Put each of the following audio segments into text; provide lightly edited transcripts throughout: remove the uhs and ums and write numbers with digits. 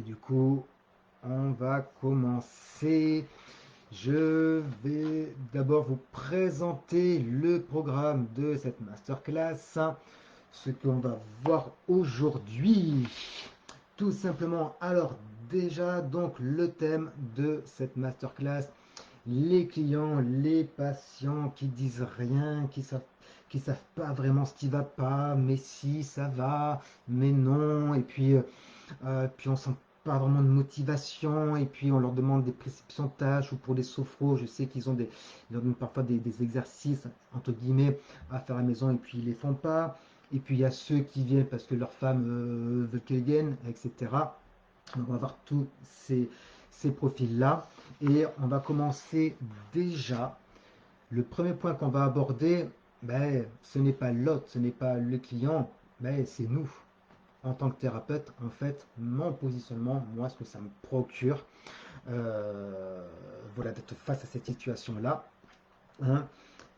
du coup, on va commencer. Je vais d'abord vous présenter le programme de cette masterclass, ce qu'on va voir aujourd'hui. Tout simplement, alors déjà, donc le thème de cette masterclass, les clients, les patients qui disent rien, qui savent pas vraiment ce qui va pas, mais si ça va, mais non, et puis on sent pas vraiment de motivation, et puis on leur demande des prescriptions de tâches ou pour les sophros, je sais ils leur donnent parfois des exercices entre guillemets à faire à la maison et puis ils les font pas. Et puis il y a ceux qui viennent parce que leur femme veut qu'ils viennent, etc. Donc on va voir tous ces profils-là. Et on va commencer déjà. Le premier point qu'on va aborder, ben, ce n'est pas l'autre, ce n'est pas le client, ben, c'est nous. En tant que thérapeute, en fait, mon positionnement, moi, ce que ça me procure, voilà, d'être face à cette situation-là, hein.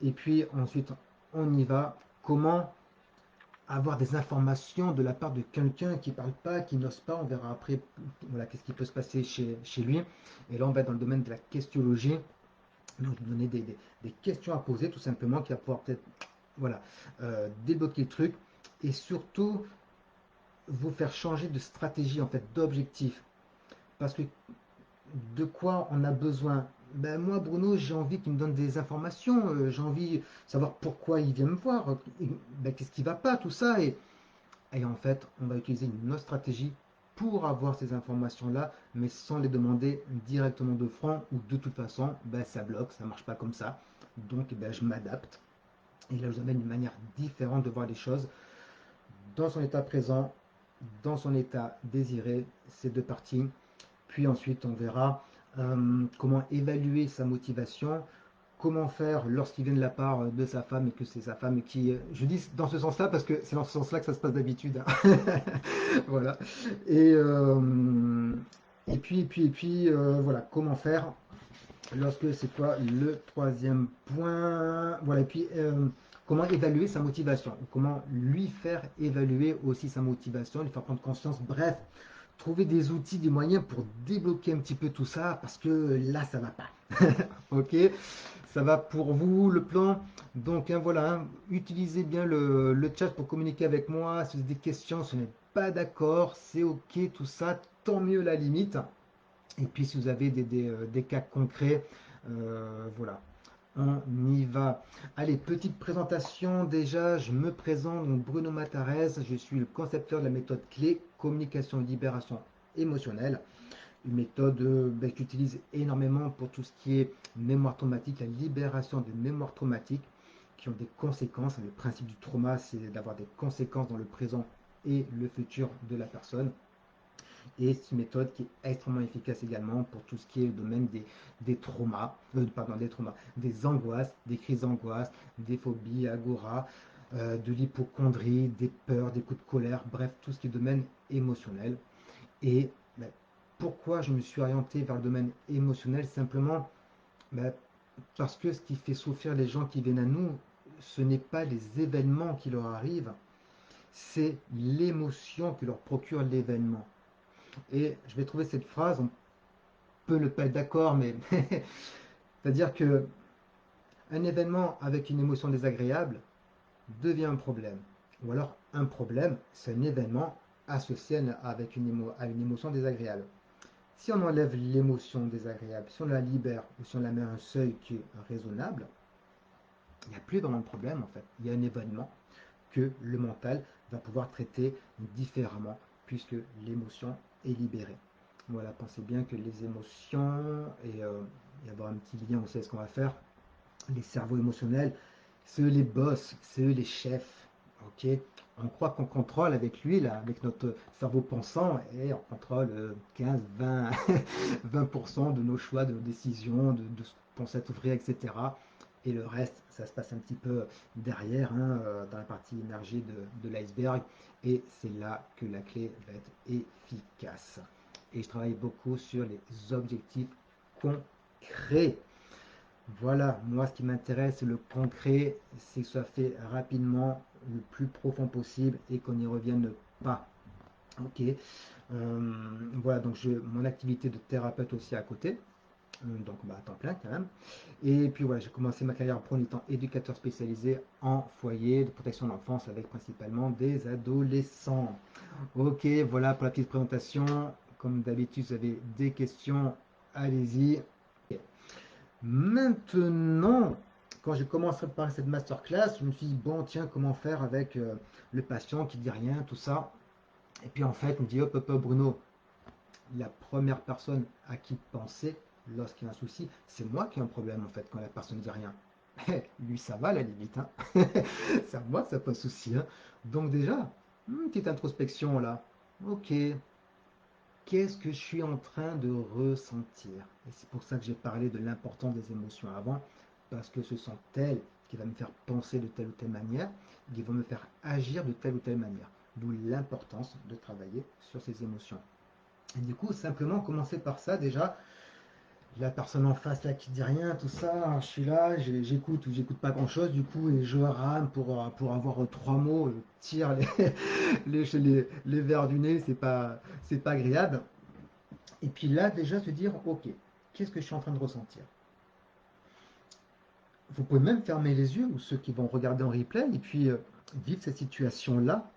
Et puis ensuite, on y va. Comment avoir des informations de la part de quelqu'un qui ne parle pas, qui n'ose pas, on verra après, voilà, qu'est-ce qui peut se passer chez lui. Et là, on va être dans le domaine de la questiologie. Donc, donner des questions à poser, tout simplement, qui va pouvoir peut-être, voilà, débloquer le truc. Et surtout, vous faire changer de stratégie, en fait, d'objectif. Parce que de quoi on a besoin? Ben moi, Bruno, j'ai envie qu'il me donne des informations, j'ai envie de savoir pourquoi il vient me voir, ben, qu'est-ce qui va pas, tout ça. Et en fait, on va utiliser une autre stratégie pour avoir ces informations-là, mais sans les demander directement de front, ou de toute façon, ben, ça bloque, ça marche pas comme ça. Donc, ben, je m'adapte. Et là, je vous amène une manière différente de voir les choses dans son état présent, dans son état désiré, ces deux parties. Puis ensuite, on verra comment évaluer sa motivation, comment faire lorsqu'il vient de la part de sa femme et que c'est sa femme qui... Je dis dans ce sens-là parce que c'est dans ce sens-là que ça se passe d'habitude, hein. Voilà. Et, euh, et puis, voilà, comment faire lorsque c'est quoi le troisième point. Voilà, et puis comment évaluer sa motivation, comment lui faire évaluer aussi sa motivation, lui faire prendre conscience, bref, trouver des outils, des moyens pour débloquer un petit peu tout ça, parce que là, ça va pas. Ok, ça va pour vous le plan. Donc hein, voilà, hein, utilisez bien le chat pour communiquer avec moi. Si vous avez des questions, si vous n'êtes pas d'accord, c'est ok, tout ça, tant mieux la limite. Et puis si vous avez des cas concrets, voilà, on y va. Allez, petite présentation déjà, je me présente, donc Bruno Matarès, je suis le concepteur de la méthode clé communication et libération émotionnelle. Une méthode ben, que j'utilise énormément pour tout ce qui est mémoire traumatique, la libération de mémoires traumatiques qui ont des conséquences. Le principe du trauma, c'est d'avoir des conséquences dans le présent et le futur de la personne. Et c'est une méthode qui est extrêmement efficace également pour tout ce qui est le domaine des traumas, des angoisses, des crises d'angoisse, des phobies, agora, de l'hypochondrie, des peurs, des coups de colère, bref, tout ce qui est domaine émotionnel. Et ben, pourquoi je me suis orienté vers le domaine émotionnel? Simplement ben, parce que ce qui fait souffrir les gens qui viennent à nous, ce n'est pas les événements qui leur arrivent, c'est l'émotion que leur procure l'événement. Et je vais trouver cette phrase, on peut ne pas être d'accord, mais c'est-à-dire que un événement avec une émotion désagréable devient un problème. Ou alors un problème, c'est un événement associé à une émotion désagréable. Si on enlève l'émotion désagréable, si on la libère ou si on la met à un seuil qui est raisonnable, il n'y a plus vraiment de problème en fait. Il y a un événement que le mental va pouvoir traiter différemment puisque l'émotion est libérée. Voilà, pensez bien que les émotions, et il y avoir un petit lien aussi à ce qu'on va faire, les cerveaux émotionnels, c'est eux les boss, c'est eux les chefs. Ok, on croit qu'on contrôle avec lui, là, avec notre cerveau pensant, et on contrôle 15, 20, 20% de nos choix, de nos décisions, de ce qu'on pense être vrai, etc. Et le reste, ça se passe un petit peu derrière, hein, dans la partie émergée de l'iceberg. Et c'est là que la clé va être efficace. Et je travaille beaucoup sur les objectifs concrets. Voilà, moi ce qui m'intéresse, c'est le concret, c'est que ça fait rapidement, le plus profond possible et qu'on n'y revienne pas. Ok. Voilà, donc j'ai mon activité de thérapeute aussi à côté, donc bah, à temps plein quand même. Et puis voilà, j'ai commencé ma carrière en premier temps éducateur spécialisé en foyer de protection de l'enfance avec principalement des adolescents. Ok, voilà pour la petite présentation. Comme d'habitude, si vous avez des questions, allez-y. Maintenant, quand j'ai commencé à préparer cette masterclass, je me suis dit, bon, tiens, comment faire avec le patient qui dit rien, tout ça. Et puis en fait, je me dit, hop, hop, hop, Bruno, la première personne à qui penser lorsqu'il y a un souci, c'est moi qui ai un problème en fait quand la personne ne dit rien. Lui, ça va à la limite, hein. C'est à moi que ça pose souci, hein. Donc déjà, petite introspection là. Ok, qu'est-ce que je suis en train de ressentir? Et c'est pour ça que j'ai parlé de l'importance des émotions avant, parce que ce sont elles qui vont me faire penser de telle ou telle manière, qui vont me faire agir de telle ou telle manière. D'où l'importance de travailler sur ces émotions. Et du coup, simplement commencer par ça déjà. La personne en face là qui dit rien, tout ça, je suis là, j'écoute ou j'écoute pas grand chose du coup et je rame pour avoir trois mots, tire les verres du nez, c'est pas agréable. Et puis là déjà se dire ok, qu'est-ce que je suis en train de ressentir? Vous pouvez même fermer les yeux ou ceux qui vont regarder en replay et puis vivre cette situation là.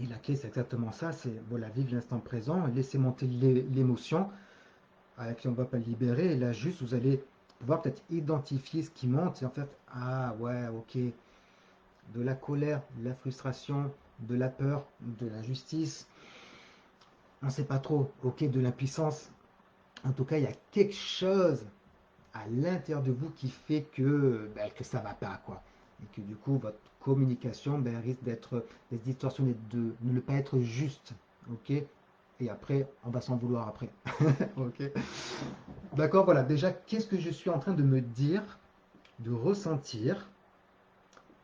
Et la clé c'est exactement ça, c'est voilà, vivre l'instant présent, laisser monter l'émotion avec qui on ne va pas le libérer. Et là, juste, vous allez pouvoir peut-être identifier ce qui monte. Et en fait, ah ouais, ok, de la colère, de la frustration, de la peur, de l'injustice. On ne sait pas trop, ok, de l'impuissance. En tout cas, il y a quelque chose à l'intérieur de vous qui fait que ça ne va pas, quoi. Et que du coup, votre communication risque d'être distorsionnée, de ne pas être juste, ok. Et après, on va s'en vouloir après. Ok. D'accord, voilà. Déjà, qu'est-ce que je suis en train de me dire, de ressentir,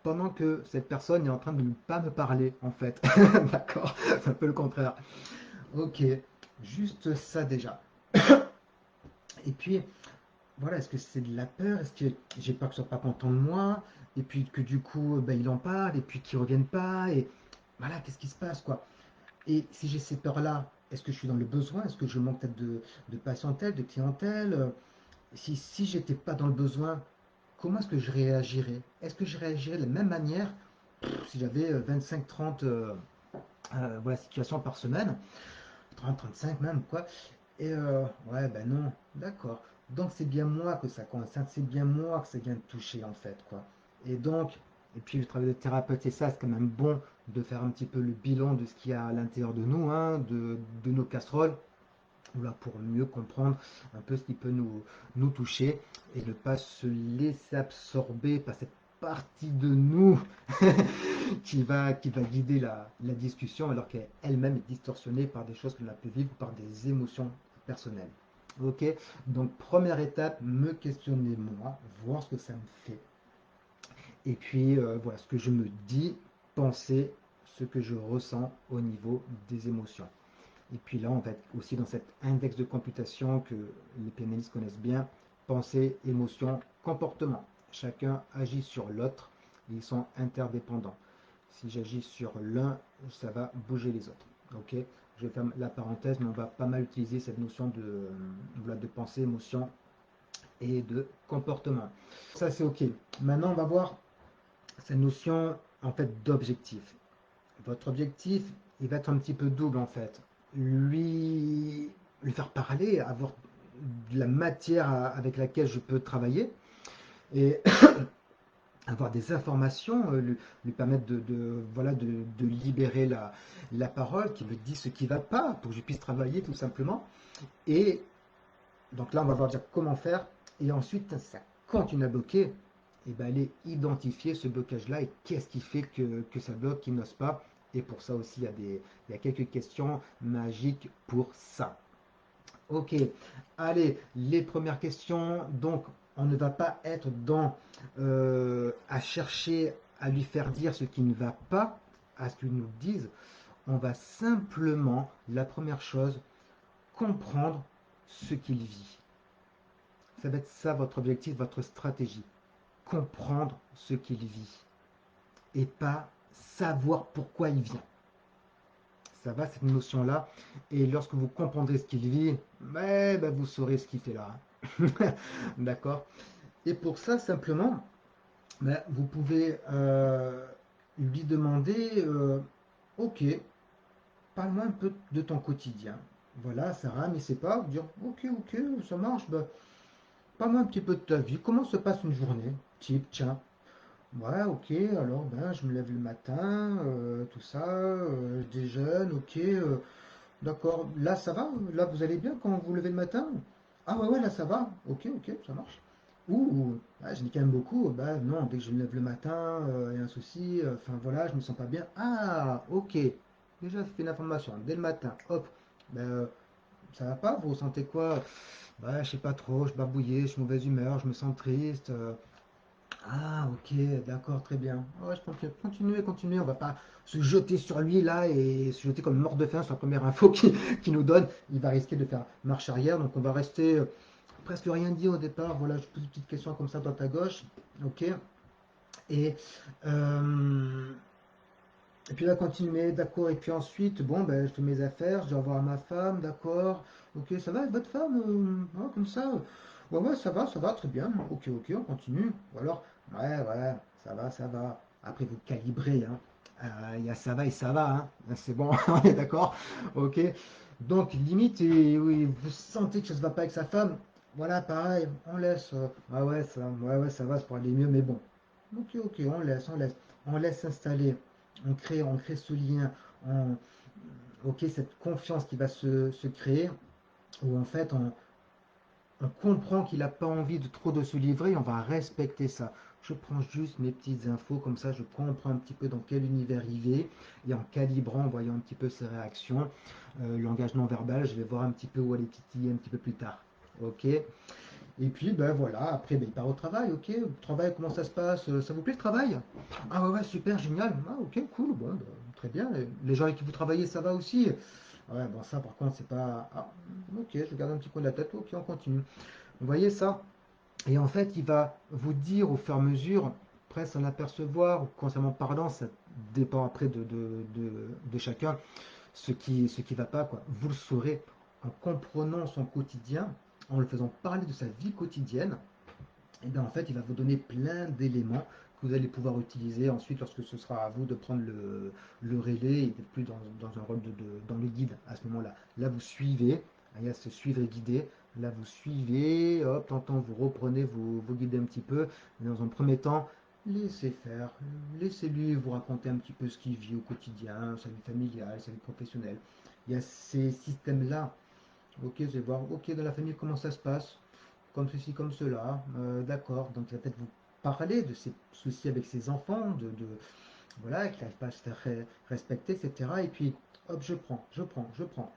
pendant que cette personne est en train de ne pas me parler, en fait. D'accord, c'est un peu le contraire. Ok, juste ça déjà. Et puis, voilà, est-ce que c'est de la peur? Est-ce que j'ai peur qu'il soit pas content de moi? Et puis que du coup, ben, il en parle, et puis qu'il revienne pas, et voilà, qu'est-ce qui se passe, quoi? Et si j'ai ces peurs-là, est-ce que je suis dans le besoin? Est-ce que je manque peut-être de patientèle, de clientèle? Si j'étais pas dans le besoin, comment est-ce que je réagirais? Est-ce que je réagirais de la même manière si j'avais 25-30 voilà, situations par semaine, 30-35 même, quoi. Et ouais, ben non, d'accord. Donc c'est bien moi que ça concerne, c'est bien moi que ça vient de toucher en fait, quoi. Et donc, et puis le travail de thérapeute, c'est ça, c'est quand même bon de faire un petit peu le bilan de ce qu'il y a à l'intérieur de nous, hein, de nos casseroles, voilà, pour mieux comprendre un peu ce qui peut nous toucher et ne pas se laisser absorber par cette partie de nous qui va guider la discussion alors qu'elle-même est distorsionnée par des choses que l'on a pu vivre, par des émotions personnelles. Ok, donc première étape, me questionner moi, voir ce que ça me fait. Et puis voilà, ce que je me dis, penser ce que je ressens au niveau des émotions. Et puis là, on va être aussi dans cet index de computation que les PNListes connaissent bien, pensée, émotion, comportement. Chacun agit sur l'autre, ils sont interdépendants. Si j'agis sur l'un, ça va bouger les autres. Ok, je vais faire la parenthèse, mais on va pas mal utiliser cette notion voilà, de pensée, émotion et de comportement. Ça, c'est ok. Maintenant, on va voir cette notion en fait d'objectif. Votre objectif, il va être un petit peu double en fait. Lui faire parler, avoir de la matière avec laquelle je peux travailler et avoir des informations, lui permettre voilà, de libérer la parole, qui me dit ce qui ne va pas, pour que je puisse travailler tout simplement. Et donc là, on va voir déjà comment faire. Et ensuite, ça continue à bloquer, et ben aller identifier ce blocage-là et qu'est-ce qui fait que ça bloque, qu'il n'ose pas. Et pour ça aussi, il y a quelques questions magiques pour ça. Ok, allez, les premières questions. Donc, on ne va pas être à chercher à lui faire dire ce qui ne va pas, à ce qu'il nous dise. On va simplement, la première chose, comprendre ce qu'il vit. Ça va être ça votre objectif, votre stratégie. Comprendre ce qu'il vit et pas savoir pourquoi il vient. Ça va, cette notion-là. Et lorsque vous comprendrez ce qu'il vit, ben, vous saurez ce qu'il fait là. D'accord? Et pour ça, simplement, ben, vous pouvez lui demander, ok, parle-moi un peu de ton quotidien. Voilà, Sarah, mais c'est pas, vous dire, ok, ok, ça marche, ben, parle-moi un petit peu de ta vie. Comment se passe une journée? Type, tiens. Ouais, ok, alors ben, je me lève le matin, tout ça, je déjeune, ok, d'accord. Là, ça va? Là, vous allez bien quand vous levez le matin? Ah ouais, ouais, là, ça va. Ok, ok, ça marche. Ou, ah, je dis quand même beaucoup, bah non, dès que je me lève le matin, il y a un souci, enfin voilà, je me sens pas bien. Ah, ok. Déjà, c'est une information. Dès le matin, hop, ben, ça va pas? Vous ressentez quoi? Bah, je sais pas trop, je barbouillais, je suis mauvaise humeur, je me sens triste. Ah, ok, d'accord, très bien. Ouais, je continue, continuez, continuez. On va pas se jeter sur lui là et se jeter comme mort de faim sur la première info qu'il nous donne. Il va risquer de faire marche arrière. Donc, on va rester presque rien dit au départ. Voilà, je pose une petite question comme ça dans ta gauche. Ok. Et, euh, et puis là, continuer, d'accord. Et puis ensuite, bon, ben, je fais mes affaires, je dois voir ma femme, d'accord. Ok, ça va avec votre femme? Ouais, comme ça. Ouais, ouais, ça va, très bien. Ok, ok, on continue. Ou alors, ouais, ouais, ça va, ça va. Après, vous calibrez, hein. Il y a ça va et ça va, hein. C'est bon, on est d'accord. Ok. Donc, limite, et, oui, vous sentez que ça ne va pas avec sa femme. Voilà, pareil, on laisse. Ouais, ouais, ça va, c'est pour aller mieux, mais bon. Ok, ok, on laisse, on laisse. On laisse s'installer. On crée ce lien, ok, cette confiance qui va se créer, où en fait on comprend qu'il n'a pas envie de trop de se livrer, on va respecter ça. Je prends juste mes petites infos, comme ça je comprends un petit peu dans quel univers il est, et en calibrant, en voyant un petit peu ses réactions, langage non verbal, je vais voir un petit peu où aller titiller un petit peu plus tard. Ok. Et puis, ben voilà, après, ben, il part au travail, ok. Le travail, comment ça se passe? Ça vous plaît le travail? Ah ouais, ouais, super, génial. Ah ok, cool, bon, ben, très bien. Et les gens avec qui vous travaillez, ça va aussi? Ouais, bon, ça, par contre, c'est pas... Ah, ok, je garde un petit coin de la tête, ok, on continue. Vous voyez ça? Et en fait, il va vous dire au fur et à mesure, presque en apercevoir, ou consciemment parlant, ça dépend après de chacun, ce qui va pas, quoi. Vous le saurez en comprenant son quotidien, en le faisant parler de sa vie quotidienne, et bien en fait, il va vous donner plein d'éléments que vous allez pouvoir utiliser ensuite lorsque ce sera à vous de prendre le relais et d'être plus dans un rôle dans le guide à ce moment-là. Là, vous suivez, il y a ce suivre et guider. Là, vous suivez, hop, tantôt vous reprenez, vous guidez un petit peu. Mais dans un premier temps, laissez faire, laissez-lui vous raconter un petit peu ce qu'il vit au quotidien, sa vie familiale, sa vie professionnelle. Il y a ces systèmes-là. Ok, je vais voir, ok, dans la famille, comment ça se passe? Comme ceci, comme cela, d'accord. Donc, il va peut-être vous parler de ses soucis avec ses enfants, voilà, qu'il n'arrive pas à se faire respecter, etc. Et puis, hop, je prends, je prends, je prends.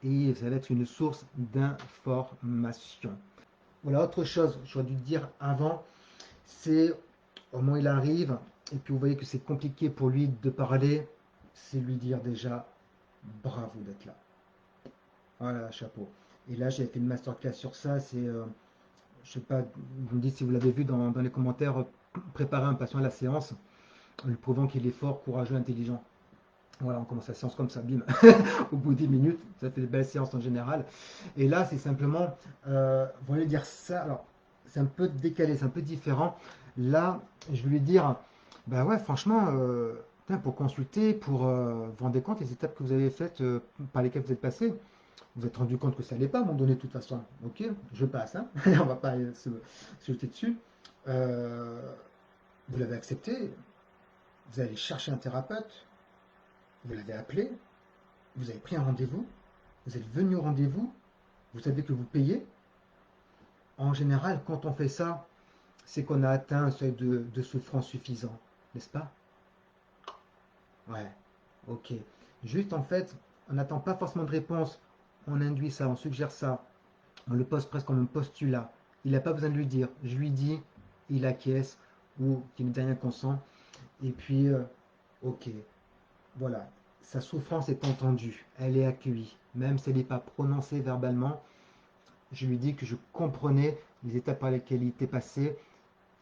Et ça va être une source d'information. Voilà, autre chose, j'aurais dû dire avant, c'est au moment où il arrive, et puis vous voyez que c'est compliqué pour lui de parler, c'est lui dire déjà bravo d'être là. Voilà, chapeau. Et là, j'ai fait une masterclass sur ça, c'est je sais pas, vous me dites si vous l'avez vu dans les commentaires, préparer un patient à la séance, en lui prouvant qu'il est fort, courageux, intelligent. Voilà, on commence la séance comme ça, bim, au bout de 10 minutes, ça fait des belles séances en général. Et là, c'est simplement, vous allez dire ça, alors, c'est un peu décalé, c'est un peu différent. Là, je vais lui dire, bah ouais, franchement, pour consulter, pour vous rendre compte des étapes que vous avez faites, par lesquelles vous êtes passé, vous êtes rendu compte que ça n'allait pas à un moment donné, de toute façon. Ok, je passe, hein. On va pas se jeter dessus. Euh, vous l'avez accepté, vous allez chercher un thérapeute, vous l'avez appelé, vous avez pris un rendez-vous, vous êtes venu au rendez-vous, vous savez que vous payez. En général, quand on fait ça, c'est qu'on a atteint un seuil de souffrance suffisant, n'est-ce pas? Ouais, ok. Juste en fait, on n'attend pas forcément de réponse, on induit ça, on suggère ça, on le pose presque comme un postulat. Il n'a pas besoin de lui dire. Je lui dis, il acquiesce ou qu'il ne dit rien consent. Et puis, ok, voilà. Sa souffrance est entendue, elle est accueillie. Même si elle n'est pas prononcée verbalement, je lui dis que je comprenais les étapes par lesquelles il était passé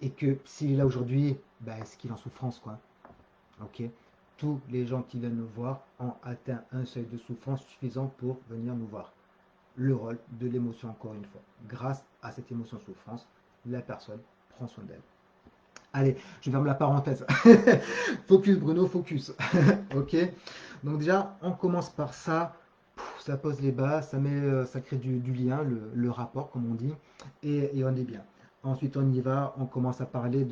et que s'il est là aujourd'hui, bah, c'est qu'il est en souffrance, quoi. Ok. tous les gens qui viennent nous voir ont atteint un seuil de souffrance suffisant pour venir nous voir. Le rôle de l'émotion, encore une fois. Grâce à cette émotion souffrance, la personne prend soin d'elle. Allez, je ferme la parenthèse. Focus Bruno, focus. Ok. Donc déjà, on commence par ça. Ça pose les bases, ça crée du lien, le rapport, comme on dit, et on est bien. Ensuite, on y va, on commence à parler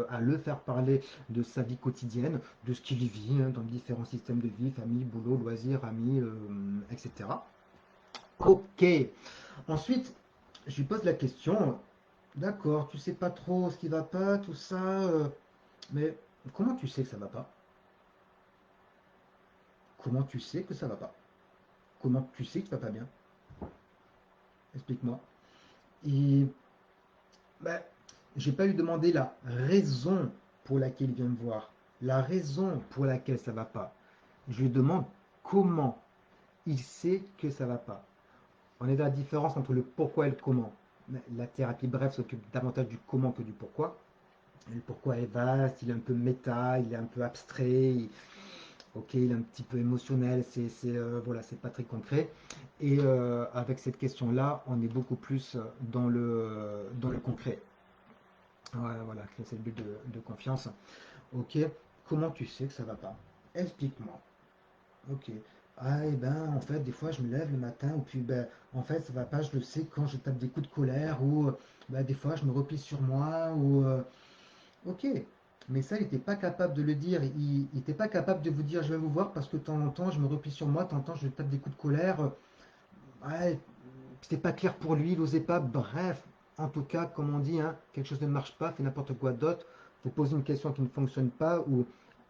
à le faire parler de sa vie quotidienne, de ce qu'il vit hein, dans différents systèmes de vie, famille, boulot, loisirs, amis, etc. Ok. Ensuite, je lui pose la question. D'accord, tu sais pas trop ce qui va pas, tout ça, mais comment tu sais que ça va pas? Comment tu sais que ça va pas? Comment tu sais que tu vas pas bien? Explique-moi. Et ben, j'ai pas lui demander la raison pour laquelle il vient me voir, la raison pour laquelle ça va pas. Je lui demande comment il sait que ça va pas. On est dans la différence entre le pourquoi et le comment. La thérapie brève s'occupe davantage du comment que du pourquoi. Et le pourquoi est vaste, il est un peu méta, il est un peu abstrait, ok, il est un petit peu émotionnel, voilà, c'est pas très concret. Et avec cette question-là, on est beaucoup plus dans le concret. Ouais, voilà, créer cette bulle de confiance. Ok, comment tu sais que ça va pas? Explique-moi. Ok. Ah, et ben, en fait, des fois, je me lève le matin, ou puis, ben, en fait, ça va pas, je le sais quand je tape des coups de colère, ou, ben, des fois, je me replie sur moi, ou, ok. Mais ça, il n'était pas capable de le dire. Il n'était pas capable de vous dire, je vais vous voir parce que de temps en temps, je me replie sur moi, de temps en temps, je tape des coups de colère. Ouais, c'était pas clair pour lui, il n'osait pas. Bref, en tout cas, comme on dit, hein, quelque chose ne marche pas, fait n'importe quoi d'autre. Vous posez une question qui ne fonctionne pas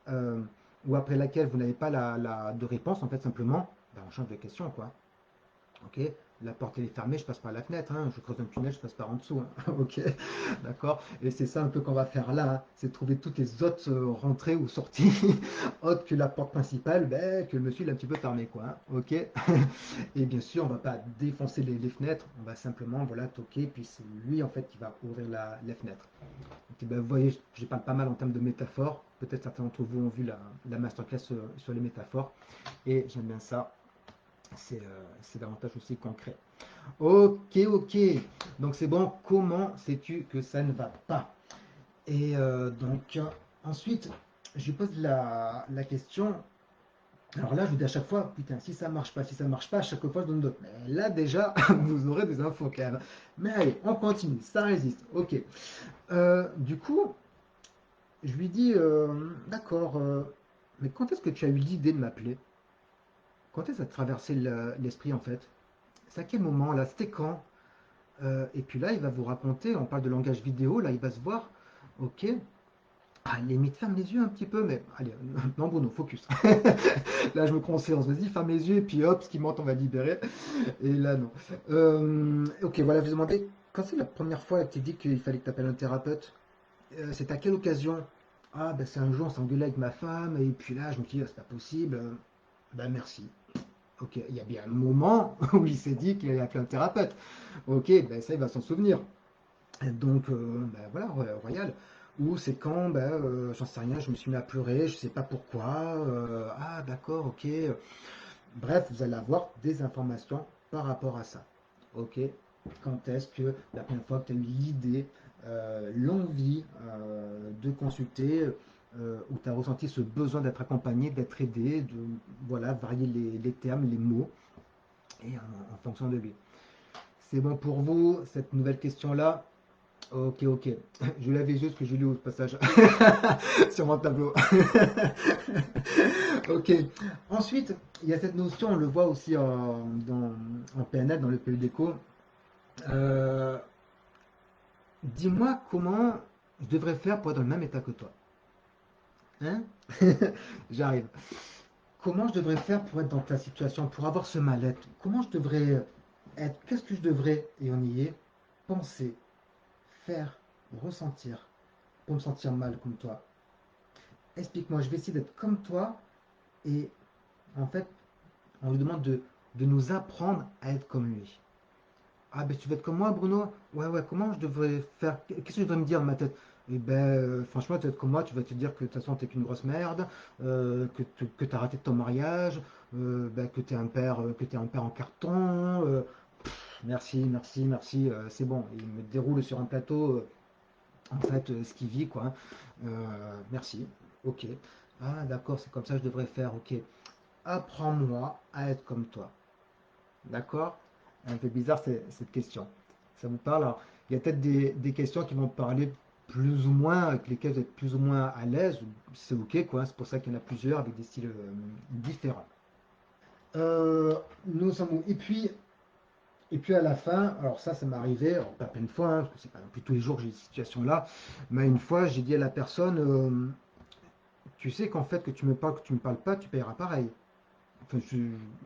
euh, ou après laquelle vous n'avez pas de réponse, en fait, simplement, ben, on change de question, quoi. Ok, la porte elle est fermée, je passe par la fenêtre, hein. Je creuse un tunnel, je passe par en dessous, hein. Ok, d'accord. Et c'est ça un peu qu'on va faire là, hein. C'est de trouver toutes les autres rentrées ou sorties autres que la porte principale, ben, que le monsieur il a un petit peu fermé, quoi, hein. Ok. Et bien sûr, on va pas défoncer les fenêtres, on va simplement voilà toquer, puis c'est lui en fait qui va ouvrir la fenêtre. Donc, ben, vous voyez, je parle pas mal en termes de métaphores. Peut-être certains d'entre vous ont vu la masterclass sur les métaphores, et j'aime bien ça. C'est davantage aussi concret. Ok, ok. Donc c'est bon. Comment sais-tu que ça ne va pas? Et donc ensuite, je lui pose la question. Alors là, je vous dis à chaque fois, putain, si ça marche pas, si ça marche pas, à chaque fois je donne d'autres. Mais là déjà, vous aurez des infos quand même. Mais allez, on continue, ça résiste. Ok. Du coup, je lui dis, d'accord, mais quand est-ce que tu as eu l'idée de m'appeler? Quand est-ce que ça a traversé l'esprit en fait? C'est à quel moment là? C'était quand? Et puis là, il va vous raconter, on parle de langage vidéo, là, il va se voir, ok, ah, limite, ferme les yeux un petit peu, mais allez, non, Bruno, focus. Là, je me concentre, vas-y, ferme les yeux, et puis hop, ce qui monte, on va libérer. Et là, non. Ok, voilà, je vous demandez, quand c'est la première fois que tu dit qu'il fallait que tu appelles un thérapeute, c'est à quelle occasion? Ah, ben c'est un jour, on s'est engueulé avec ma femme, et puis là, je me dis, ah, c'est pas possible. Ben merci. Ok, il y a bien un moment où il s'est dit qu'il allait appeler un thérapeute. Ok, ben ça, il va s'en souvenir. Donc, ben voilà, Royal. Ou c'est quand, ben, j'en sais rien, je me suis mis à pleurer, je sais pas pourquoi. Ah, d'accord, ok. Bref, vous allez avoir des informations par rapport à ça. Ok. Quand est-ce que la première fois que tu as eu l'idée, l'envie de consulter, où tu as ressenti ce besoin d'être accompagné, d'être aidé, de voilà, varier les termes, les mots, et en fonction de lui. C'est bon pour vous, cette nouvelle question-là? Ok, ok. Je l'avais juste que j'ai lu au passage sur mon tableau. Ok. Ensuite, il y a cette notion, on le voit aussi en PNL, dans le PE déco. Euh, Dis-moi comment je devrais faire pour être dans le même état que toi. Hein? J'arrive. Comment je devrais faire pour être dans ta situation, pour avoir ce mal-être? Comment je devrais être? Qu'est-ce que je devrais, et on y est, penser, faire, ressentir pour me sentir mal comme toi? Explique-moi, je vais essayer d'être comme toi et en fait, on lui demande de nous apprendre à être comme lui. Ah ben tu veux être comme moi Bruno? Ouais ouais, comment je devrais faire? Qu'est-ce que je devrais me dire dans ma tête? Et ben, franchement, tu vas être comme moi, tu vas te dire que de toute façon, t'es qu'une grosse merde, que t'as raté ton mariage, ben, que t'es un père, que t'es un père en carton. Merci, merci, merci, c'est bon. Il me déroule sur un plateau, en fait, ce qu'il vit, quoi. Merci, ok. Ah, d'accord, c'est comme ça que je devrais faire, ok. Apprends-moi à être comme toi. D'accord? Un peu bizarre cette question. Ça vous parle? Alors, il y a peut-être des questions qui vont parler plus ou moins, avec lesquelles vous êtes plus ou moins à l'aise. C'est ok, quoi. C'est pour ça qu'il y en a plusieurs avec des styles différents. Nous sommes où? Et puis à la fin, alors ça m'est arrivé, alors pas plein de fois, hein, parce que c'est pas non plus tous les jours que j'ai cette situation-là, mais une fois j'ai dit à la personne, tu sais qu'en fait que tu me parles, que tu me parles pas, tu payeras pareil. Enfin,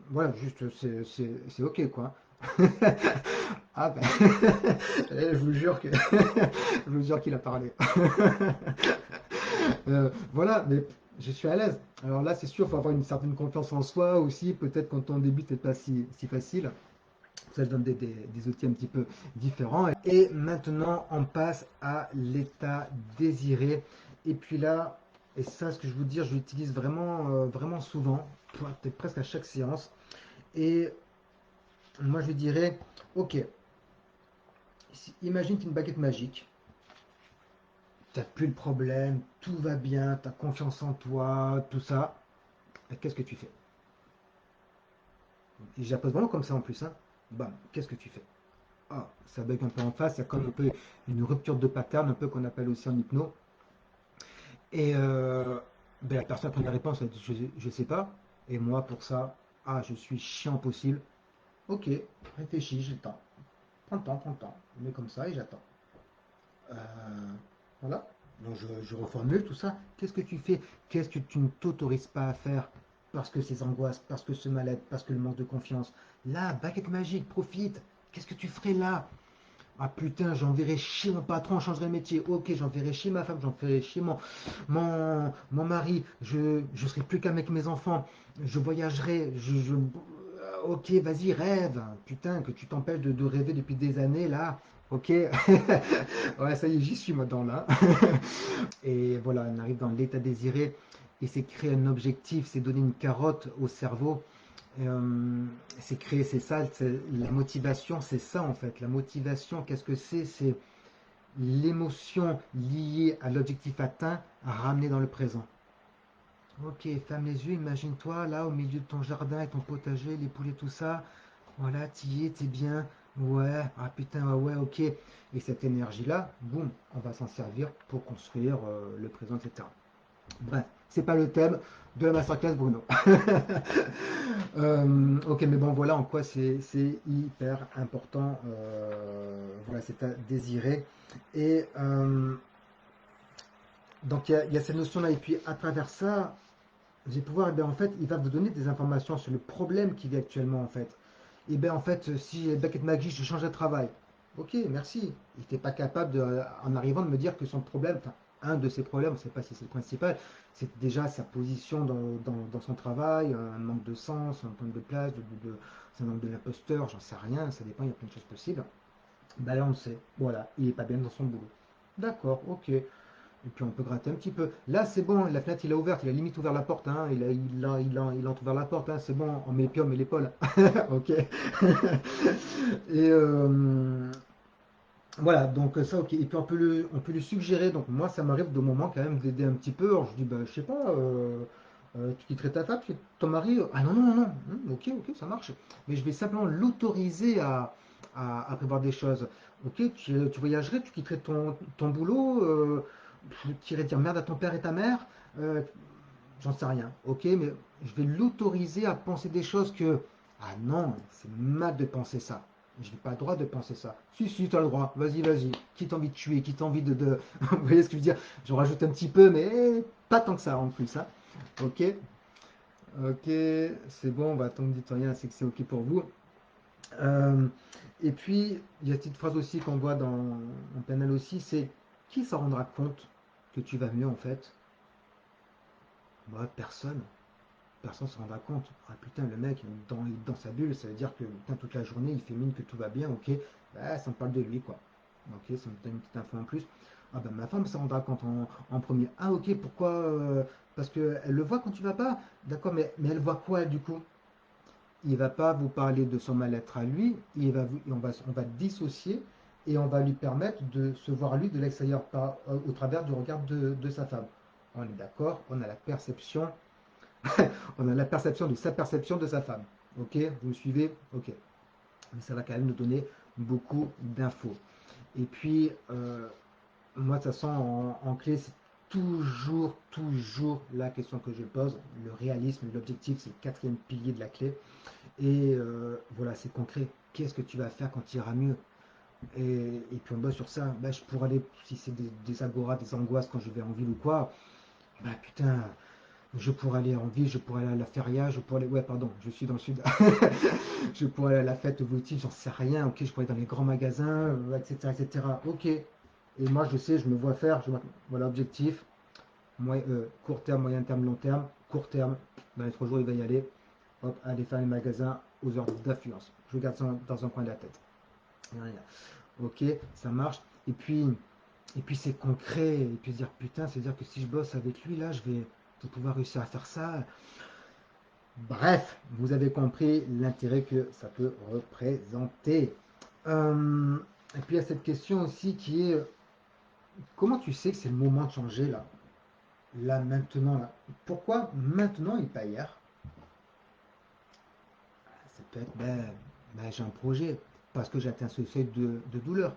voilà, juste c'est ok quoi. Ah ben, je vous jure que je vous jure qu'il a parlé. Voilà, mais je suis à l'aise. Alors là, c'est sûr, il faut avoir une certaine confiance en soi aussi. Peut-être quand on débute, c'est pas si facile. Ça donne des outils un petit peu différents. Et maintenant, on passe à l'état désiré. Et puis là, et ça, ce que je vous dire, je l'utilise vraiment, vraiment souvent, peut-être presque à chaque séance. Et moi, je dirais, ok, imagine une baguette magique. T'as plus le problème, tout va bien, t'as confiance en toi, tout ça. Et qu'est-ce que tu fais? Et je la pose vraiment comme ça en plus, hein. Bam, qu'est-ce que tu fais? Ah, ça bug un peu en face, il y a comme un peu une rupture de pattern, un peu qu'on appelle aussi en hypno. Et ben, la personne, première réponse, elle dit je sais pas. Et moi, pour ça, ah, je suis chiant possible. Ok, réfléchis, j'ai le temps. Prends le temps, prends le temps. Je mets comme ça et j'attends. Euh, voilà. Donc je reformule tout ça. Qu'est-ce que tu fais? Qu'est-ce que tu ne t'autorises pas à faire? Parce que ces angoisses, parce que ce mal-être, parce que le manque de confiance. Là, baguette magique, profite. Qu'est-ce que tu ferais là? Ah putain, j'enverrai chez mon patron, je changerai de métier. Ok, j'enverrai chez ma femme, j'enverrai chez mon mari. Je serai plus qu'avec mes enfants. Je voyagerai. Ok, vas-y, rêve. Putain, que tu t'empêches de rêver depuis des années là. Ok. Ouais, ça y est, j'y suis maintenant là. Et voilà, on arrive dans l'état désiré. Et c'est créer un objectif, c'est donner une carotte au cerveau. C'est créer, c'est ça, la motivation, c'est ça en fait. La motivation, qu'est-ce que c'est? C'est l'émotion liée à l'objectif atteint, ramenée dans le présent. Ok, ferme les yeux, imagine-toi là au milieu de ton jardin et ton potager, les poulets, tout ça. Voilà, t'y es, t'es bien. Ouais, ah putain, ouais, ouais, ok. Et cette énergie-là, boum, on va s'en servir pour construire le présent, etc. Bref, c'est pas le thème de la masterclass Bruno. Ok, mais bon, voilà en quoi c'est hyper important. Voilà, c'est à désirer. Et donc, il y a cette notion-là. Et puis, à travers ça, vous allez pouvoir, eh bien, en fait, il va vous donner des informations sur le problème qu'il y a actuellement, en fait. Et bien, en fait, si Bucket McGee, je change de travail. Ok, merci. Il n'était pas capable, en arrivant, de me dire que son problème, enfin, un de ses problèmes, on ne sait pas si c'est le principal, c'est déjà sa position dans son travail, un manque de sens, un manque de place, c'est un manque de l'imposteur, j'en sais rien, ça dépend, il y a plein de choses possibles. Ben là, on le sait. Voilà, il n'est pas bien dans son boulot. D'accord, ok. Et puis on peut gratter un petit peu. Là, c'est bon, la fenêtre, il a ouverte, il a limite ouvert la porte, hein. Il a ouvert la porte, hein. C'est bon, on met les pieds, on met l'épaule. Ok. Et voilà, donc ça, ok. Et puis on peut lui suggérer. Donc moi, ça m'arrive de moments quand même d'aider un petit peu. Alors je dis, bah, je sais pas, tu quitterais ta femme, tu quitterais ton mari. Ah non, non, non, non. Ok, ok, ça marche. Mais je vais simplement l'autoriser à prévoir des choses. Ok, tu voyagerais, tu quitterais ton boulot, tu irais dire merde à ton père et ta mère. euh, J'en sais rien. Ok, mais je vais l'autoriser à penser des choses que, ah non, c'est mal de penser ça. Je n'ai pas le droit de penser ça. Si, si, tu as le droit. Vas-y, vas-y. Qui t'a envie de tuer? Qui t'a envie de... Vous voyez ce que je veux dire? J'en rajoute un petit peu, mais pas tant que ça en plus, hein. Ok, ok, c'est bon. Bah, tant que vous dites rien, c'est que c'est ok pour vous. Euh, et puis, il y a cette phrase aussi qu'on voit en PNL aussi, c'est qui s'en rendra compte que tu vas mieux en fait? Bah, personne. Personne ne se rendra compte. Ah putain, le mec, il est dans sa bulle, ça veut dire que putain, toute la journée, il fait mine que tout va bien, ok. Bah, ça me parle de lui, quoi. Ok, ça me donne une petite info en plus. Ah ben ma femme se rendra compte en premier. Ah ok, pourquoi parce qu'elle le voit quand tu vas pas. D'accord, mais elle voit quoi du coup? Il va pas vous parler de son mal-être à lui, on va dissocier et on va lui permettre de se voir lui de l'extérieur au travers du regard de sa femme. On est d'accord, on a la perception de sa femme. Ok, vous me suivez? Ok, mais ça va quand même nous donner beaucoup d'infos. Et puis, moi, de toute façon, en clé, c'est toujours la question que je pose. Le réalisme, l'objectif, c'est le quatrième pilier de la clé. Et voilà, c'est concret. Qu'est-ce que tu vas faire quand tu iras mieux? Et puis on bosse sur ça. Bah, je pourrais aller, si c'est des agoras, des angoisses quand je vais en ville ou quoi, bah putain, je pourrais aller en ville, je pourrais aller à la feria, je pourrais aller. Ouais, pardon, je suis dans le sud. Je pourrais aller à la fête votive, j'en sais rien. Ok, je pourrais aller dans les grands magasins, etc., etc. Ok. Et moi, je sais, je me vois faire. Voilà, objectif. Court terme, moyen terme, long terme. Court terme, dans les 3 jours, il va y aller. Hop, aller faire les magasins aux heures d'affluence. Je garde ça dans un coin de la tête. Ok, ça marche. Et puis c'est concret. Et puis se dire putain, c'est à dire que si je bosse avec lui là, je vais pouvoir réussir à faire ça. Bref, vous avez compris l'intérêt que ça peut représenter. Euh, et puis il y a cette question aussi qui est comment tu sais que c'est le moment de changer là? Là maintenant là. Pourquoi maintenant et pas hier? Ça peut être ben, j'ai un projet parce que j'atteins ce seuil de douleur.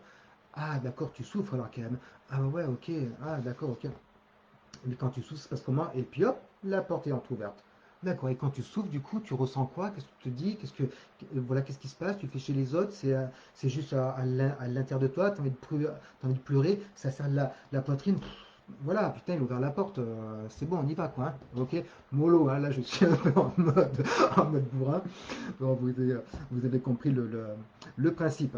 Ah d'accord, tu souffres alors quand même. Ah ouais, ok. Ah d'accord, ok. Mais quand tu souffres, ça se passe comment? Et puis hop, la porte est entrouverte. D'accord. Et quand tu souffres, du coup, tu ressens quoi? Qu'est-ce que tu te dis? Voilà, qu'est-ce qui se passe? Tu fais chez les autres? C'est juste à l'intérieur de toi. T'as envie de pleurer. Ça serre la poitrine. Pff, voilà, putain, il a ouvert la porte. C'est bon, on y va, quoi. Hein. Ok. Mollo, hein, là, je suis un peu en mode bourrin. Bon, vous avez compris le principe.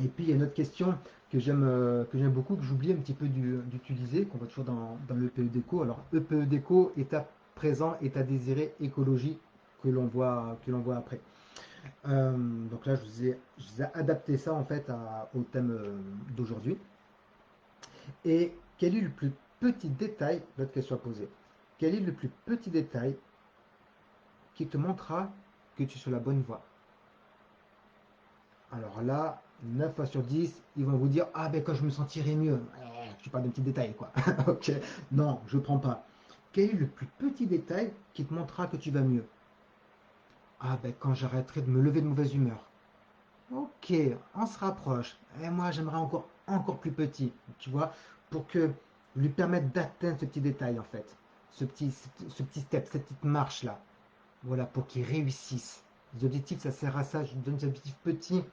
Et puis il y a une autre question que j'aime beaucoup, que j'oublie un petit peu d'utiliser, qu'on voit toujours dans le EPE déco. Alors EPE déco, état présent, état désiré, écologie, que l'on voit après. Donc là, je vous ai adapté ça en fait au thème d'aujourd'hui. Et quel est le plus petit détail, notre question à poser, quel est le plus petit détail qui te montrera que tu es sur la bonne voie? Alors là, 9 fois sur 10, ils vont vous dire ah ben quand je me sentirai mieux. Je parle d'un petit détail quoi. Ok, non, je prends pas. Quel est le plus petit détail qui te montrera que tu vas mieux? Ah ben quand j'arrêterai de me lever de mauvaise humeur. Ok, on se rapproche. Et moi j'aimerais encore plus petit, tu vois, pour que lui permettre d'atteindre ce petit détail en fait. Ce petit step, cette petite marche là. Voilà, pour qu'il réussisse. Les objectifs, ça sert à ça. Je donne des objectifs petits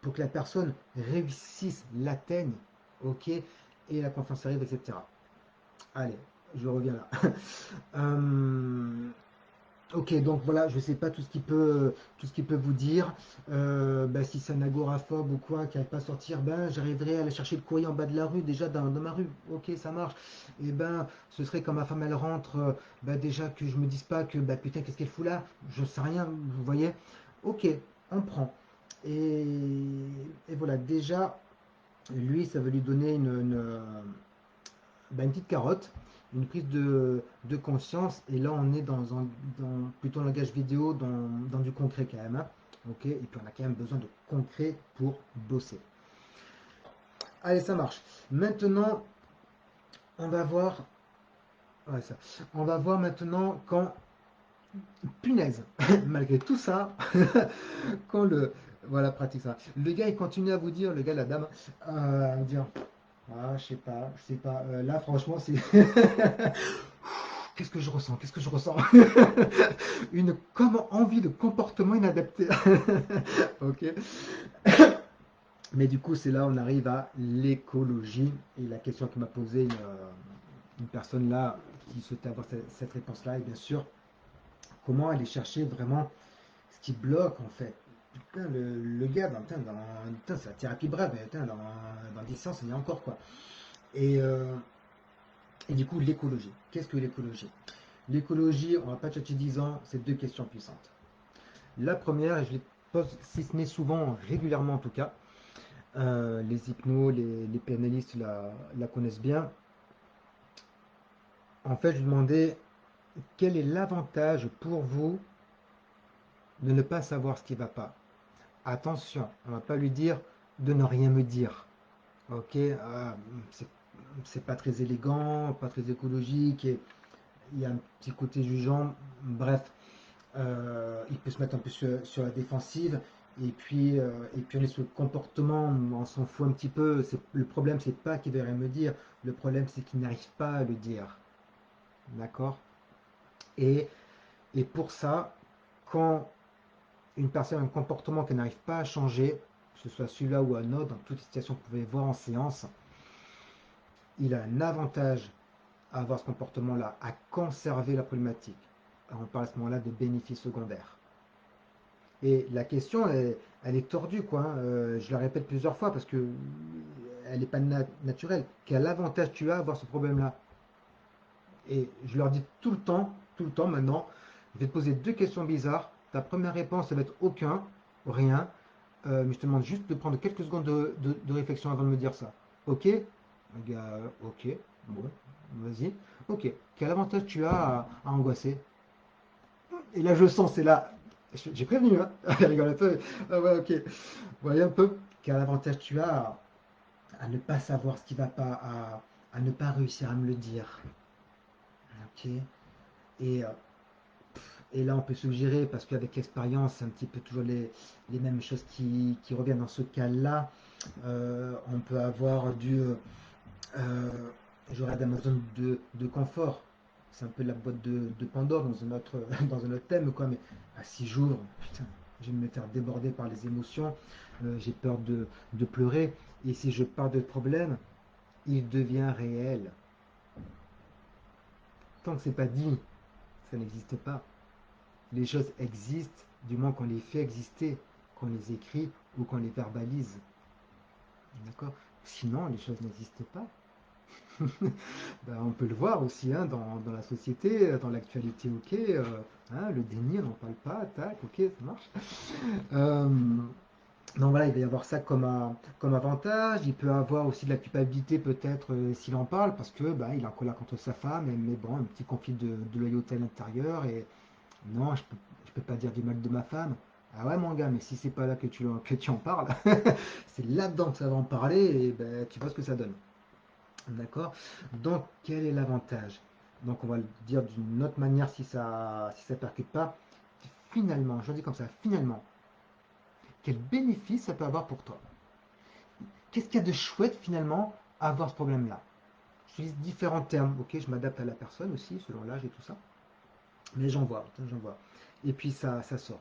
pour que la personne réussisse, l'atteigne, ok, et la confiance arrive, etc. Allez, je reviens là. Euh, ok, donc voilà, je ne sais pas tout ce qu'il peut vous dire. Bah, si c'est un agoraphobe ou quoi, qui n'arrive pas à sortir, ben j'arriverai à aller chercher le courrier en bas de la rue, déjà dans ma rue. Ok, ça marche. Et ben, ce serait quand ma femme elle rentre, bah, déjà que je me dise pas que bah putain, qu'est-ce qu'elle fout là? Je sais rien, vous voyez. Ok, on prend. Et, et voilà, déjà, lui, ça va lui donner une petite carotte, une prise de conscience. Et là, on est dans plutôt un langage vidéo, dans du concret quand même. Hein. Ok, et puis on a quand même besoin de concret pour bosser. Allez, ça marche. Maintenant, on va voir. Ouais, ça. On va voir maintenant quand, punaise, malgré tout ça, quand voilà, pratique ça. Le gars, il continue à vous dire, le gars, la dame, à vous dire, ah, je sais pas. Là, franchement, c'est. Qu'est-ce que je ressens? Qu'est-ce que je ressens? Une comme envie de comportement inadapté. Ok. Mais du coup, c'est là on arrive à l'écologie. Et la question que m'a posée une personne là qui souhaitait avoir cette réponse-là, et bien sûr, comment aller chercher vraiment ce qui bloque en fait. Putain, le gars, putain, c'est la thérapie brève, mais putain, dans 10 séances, on y est encore quoi. Et du coup, l'écologie. Qu'est-ce que l'écologie? L'écologie, on va pas tchatcher 10 ans, c'est deux questions puissantes. La première, et je les pose si ce n'est souvent, régulièrement en tout cas, Les hypnos, les PNListes la connaissent bien. En fait, je lui demandais quel est l'avantage pour vous de ne pas savoir ce qui ne va pas. Attention, on ne va pas lui dire de ne rien me dire. Ok, c'est c'est pas très élégant, pas très écologique, et il y a un petit côté jugeant. Bref, il peut se mettre un peu sur la défensive. Et puis on est sur le comportement, on s'en fout un petit peu. Le problème, c'est pas qu'il veut rien me dire. Le problème, c'est qu'il n'arrive pas à le dire. D'accord? Et, et pour ça, quand une personne a un comportement qu'elle n'arrive pas à changer, que ce soit celui-là ou un autre, dans toutes les situations que vous pouvez voir en séance, il a un avantage à avoir ce comportement-là, à conserver la problématique. Alors on parle à ce moment-là de bénéfices secondaires. Et la question, elle est tordue, quoi, hein. Je la répète plusieurs fois parce que elle n'est pas naturelle. Quel avantage tu as à avoir ce problème-là? Et je leur dis tout le temps maintenant, je vais te poser deux questions bizarres. Ta première réponse, ça va être aucun, rien. Mais je te demande juste de prendre quelques secondes de réflexion avant de me dire ça. Ok? Le gars, ok, ouais, vas-y. Ok, quel avantage tu as à angoisser? Et là, je sens, c'est là. J'ai prévenu, hein? Il rigole un peu. Ah ouais, ok. Voyez un peu quel avantage tu as à ne pas savoir ce qui va pas, à ne pas réussir à me le dire. Ok? Et, euh, et là, on peut suggérer, parce qu'avec l'expérience, c'est un petit peu toujours les mêmes choses qui reviennent dans ce cas-là. On peut avoir euh, j'aurais d'Amazon de confort. C'est un peu la boîte de Pandore dans un autre, dans un autre thème, quoi. Mais à 6 jours, putain, je vais me faire déborder par les émotions. J'ai peur de pleurer. Et si je parle de problème, il devient réel. Tant que c'est pas dit, ça n'existe pas. Les choses existent du moment qu'on les fait exister, qu'on les écrit ou qu'on les verbalise. D'accord? Sinon, les choses n'existent pas. Ben, on peut le voir aussi, hein, dans la société, dans l'actualité, ok. Hein, le déni, on n'en parle pas, tac, ok, ça marche. Euh, donc voilà, il va y avoir ça comme avantage. Il peut avoir aussi de la culpabilité peut-être s'il en parle, parce que ben, il est en colère contre sa femme, mais bon, un petit conflit de loyauté à l'intérieur, et non, je peux pas dire du mal de ma femme. Ah ouais mon gars, mais si c'est pas là que tu en parles, c'est là-dedans que ça va en parler, et ben, tu vois ce que ça donne. D'accord? Donc, quel est l'avantage? Donc, on va le dire d'une autre manière si ça percute pas. Finalement, je le dis comme ça, finalement, quel bénéfice ça peut avoir pour toi? Qu'est-ce qu'il y a de chouette finalement à avoir ce problème-là? J'utilise différents termes, ok? Je m'adapte à la personne aussi, selon l'âge et tout ça. Mais j'en vois, putain, j'en vois. Et puis ça sort.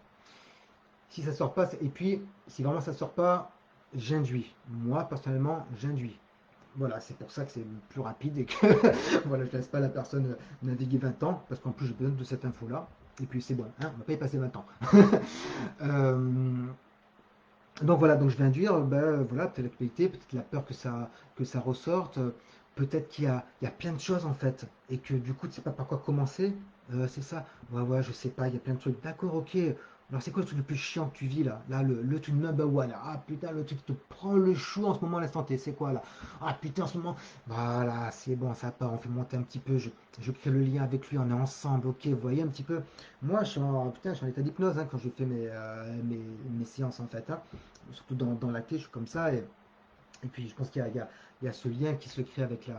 Si ça sort pas, et puis si vraiment ça sort pas, j'induis. Moi, personnellement, j'induis. Voilà, c'est pour ça que c'est plus rapide et que voilà, je laisse pas la personne naviguer 20 ans, parce qu'en plus j'ai besoin de cette info-là. Et puis c'est bon, hein, on va pas y passer 20 ans. Euh, donc voilà, donc je viens de dire, ben, voilà, peut-être l'actualité, peut-être la peur que ça ressorte, peut-être qu'il y a plein de choses en fait, et que du coup tu sais pas par quoi commencer. C'est ça, ouais, ouais, je sais pas, il y a plein de trucs. D'accord, ok. Alors c'est quoi le truc le plus chiant que tu vis là? Là, le truc number one. Ah putain, le truc qui te prend le chou en ce moment à l'instant T, c'est quoi là? Ah putain, en ce moment. Voilà, c'est bon, ça part, on fait monter un petit peu, je crée le lien avec lui, on est ensemble, ok, vous voyez un petit peu. Moi, putain, je suis en état d'hypnose hein, quand je fais mes séances en fait, hein. Surtout dans la clé, je suis comme ça. Et puis, je pense qu'il y a ce lien qui se crée avec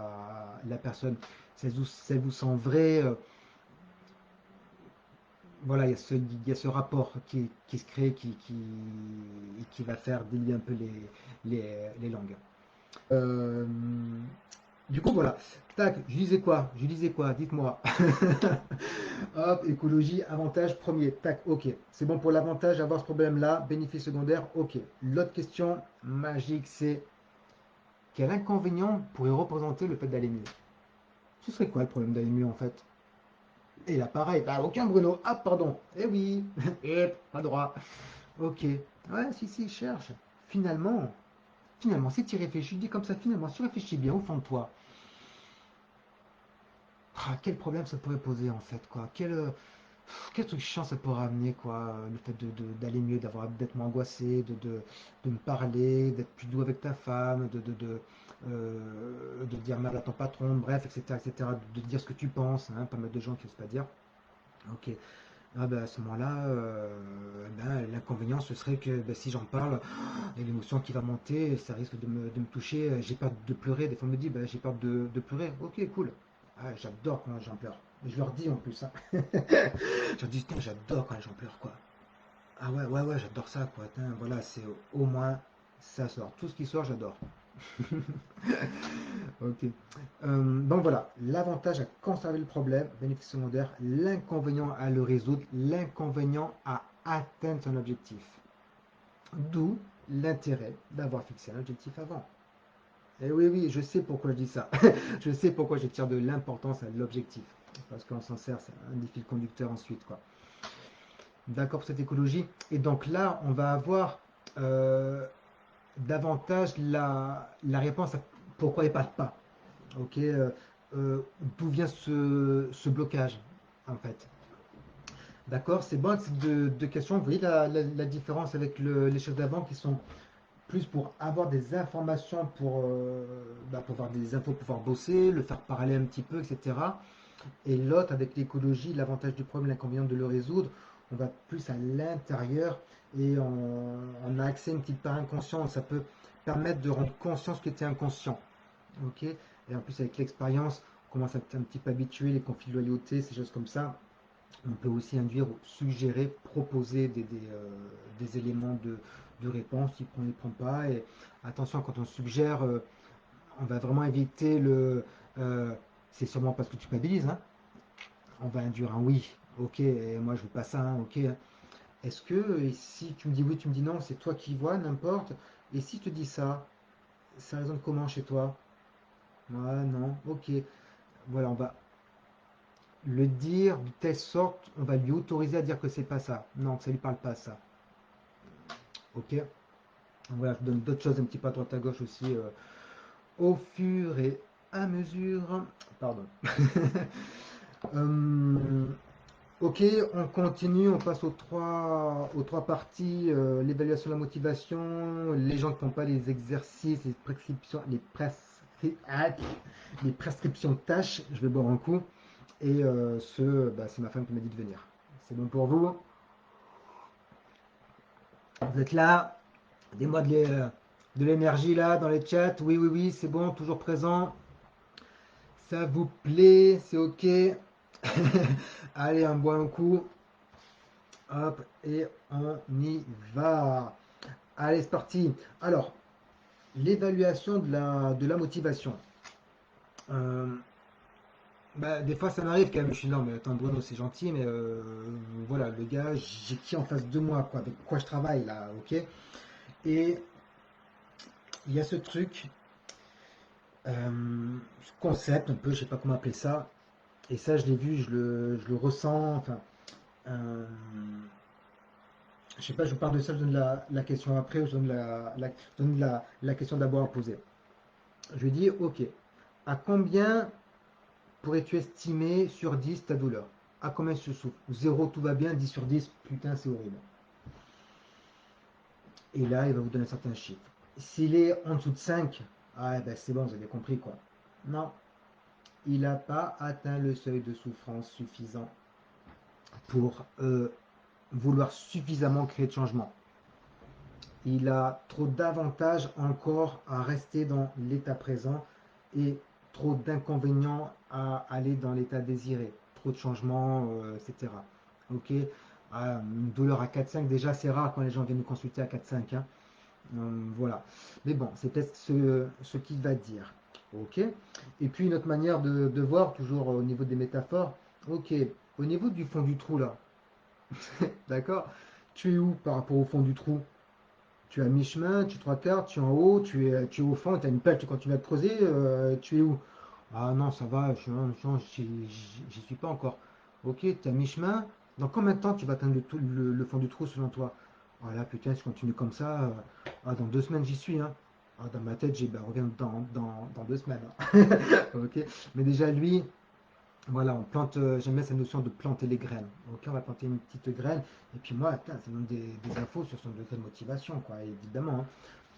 la personne. Si elle vous sent vrai, voilà, il y a ce rapport qui se crée, qui va faire délier un peu les langues. Euh, du coup, voilà. Tac, je disais quoi? Dites-moi. Hop, écologie, avantage premier. Tac, ok. C'est bon pour l'avantage, avoir ce problème-là. Bénéfice secondaire, ok. L'autre question magique, c'est quel inconvénient pourrait représenter le fait d'aller mieux? Ce serait quoi le problème d'aller mieux en fait? Et là, pareil, bah, aucun Bruno. Ah, pardon. Eh oui. Eh, pas droit. Ok. Ouais, si, cherche. Finalement, si tu y réfléchis, dis comme ça, finalement, si tu réfléchis bien au fond de toi, quel problème ça pourrait poser en fait, quoi? Quel truc chiant ça pourrait amener, quoi, le fait d'aller mieux, d'être moins angoissé, de me parler, d'être plus doux avec ta femme, de dire merde à ton patron, bref, etc., etc., de dire ce que tu penses, hein, pas mal de gens qui osent pas dire. Ok, ah bah, à ce moment-là, ben, l'inconvénient ce serait que ben, si j'en parle, il y a l'émotion qui va monter, ça risque de me toucher, j'ai peur de pleurer, des fois on me dit ben, j'ai peur de pleurer, ok cool, ah, j'adore quand j'en pleure, je leur dis en plus, hein. Je leur dis putain j'adore quand les gens pleurent quoi, ah ouais ouais ouais j'adore ça quoi, putain, voilà c'est au moins ça sort, tout ce qui sort j'adore. Ok. Donc voilà, l'avantage à conserver le problème, bénéfice secondaire, l'inconvénient à le résoudre, l'inconvénient à atteindre son objectif. D'où l'intérêt d'avoir fixé un objectif avant. Et oui, oui, je sais pourquoi je dis ça. Je sais pourquoi je tire de l'importance à l'objectif. Parce qu'on s'en sert, c'est un des fils conducteurs ensuite, quoi. D'accord pour cette écologie. Et donc là, on va avoir euh, davantage la réponse à pourquoi ils ne parlent pas. Ok, d'où vient ce blocage, en fait. D'accord, c'est bon, c'est deux questions. Vous voyez la différence avec les choses d'avant qui sont plus pour avoir des informations, pour avoir des infos, pour pouvoir bosser, le faire parler un petit peu, etc. Et l'autre, avec l'écologie, l'avantage du problème, l'inconvénient de le résoudre, on va plus à l'intérieur et on a accès à une petite part inconsciente. Ça peut permettre de rendre conscient ce qui était inconscient. Ok. Et en plus, avec l'expérience, on commence à être un petit peu habitué, les conflits de loyauté, ces choses comme ça. On peut aussi induire, ou suggérer, proposer des éléments de réponse, il ne les prend pas. Et attention, quand on suggère, on va vraiment éviter euh, c'est sûrement parce que tu culpabilises, hein. On va induire un oui, ok, et moi je veux pas ça, hein, ok. Est-ce que et si tu me dis oui, tu me dis non, c'est toi qui vois, n'importe. Et si je te dis ça résonne comment chez toi? Ouais, non, ok. Voilà, on va le dire de telle sorte, on va lui autoriser à dire que c'est pas ça. Non, que ça lui parle pas ça. Ok. Voilà, je donne d'autres choses un petit peu à droite à gauche aussi au fur et à mesure. Pardon. Euh, ok, on continue, on passe aux trois parties, l'évaluation de la motivation, les gens qui font pas les exercices, les prescriptions de tâches, je vais boire un coup, et bah, c'est ma femme qui m'a dit de venir. C'est bon pour vous? Vous êtes là? Donnez-moi de l'énergie là dans les chats. Oui, oui, oui, c'est bon, toujours présent. Ça vous plaît? C'est ok. Allez, on boit un coup. Hop, et on y va. Allez, c'est parti. Alors, l'évaluation de la motivation. Euh, bah, des fois, ça m'arrive quand même. Je suis non, mais attends, Bruno, c'est gentil, mais voilà, le gars, j'ai qui en face de moi, quoi, avec quoi je travaille là, ok? Et il y a ce truc, ce concept, un peu, je sais pas comment appeler ça. Et ça, je l'ai vu, je le ressens. Enfin, euh, je sais pas, je vous parle de ça, je donne la question après, ou je donne je donne la question d'abord à poser. Je lui dis, ok, à combien pourrais-tu estimer sur 10 ta douleur? À combien tu souffres? 0, tout va bien, 10 sur 10, putain, c'est horrible. Et là, il va vous donner un certain chiffre. S'il est en dessous de 5, ah ben c'est bon, vous avez compris quoi. Non, il n'a pas atteint le seuil de souffrance suffisant pour vouloir suffisamment créer de changement. Il a trop d'avantages encore à rester dans l'état présent et trop d'inconvénients à aller dans l'état désiré. Trop de changements, etc. Ok. Ah, une douleur à 4-5, déjà c'est rare quand les gens viennent nous consulter à 4-5, hein. Voilà. Mais bon, c'est peut-être ce qu'il va dire. Ok. Et puis une autre manière de voir, toujours au niveau des métaphores. Ok. Au niveau du fond du trou là, d'accord? Tu es où par rapport au fond du trou? Tu es à mi-chemin, tu es trois quarts, tu es en haut, tu es au fond, tu as une pelle, tu continues à te creuser, tu es où? Ah non, ça va, j'y suis pas encore. Ok, tu es à mi-chemin. Dans combien de temps tu vas atteindre le fond du trou selon toi? Ah là, putain, si je continue comme ça, dans 2 semaines j'y suis, hein. Ah, dans ma tête, j'ai, bah, reviens dans 2 semaines, hein. Ok, mais déjà lui, Voilà, on plante, j'aime bien cette notion de planter les graines. Ok, on va planter une petite graine, et puis moi, putain, ça donne des infos sur son degré de motivation, quoi, évidemment, hein.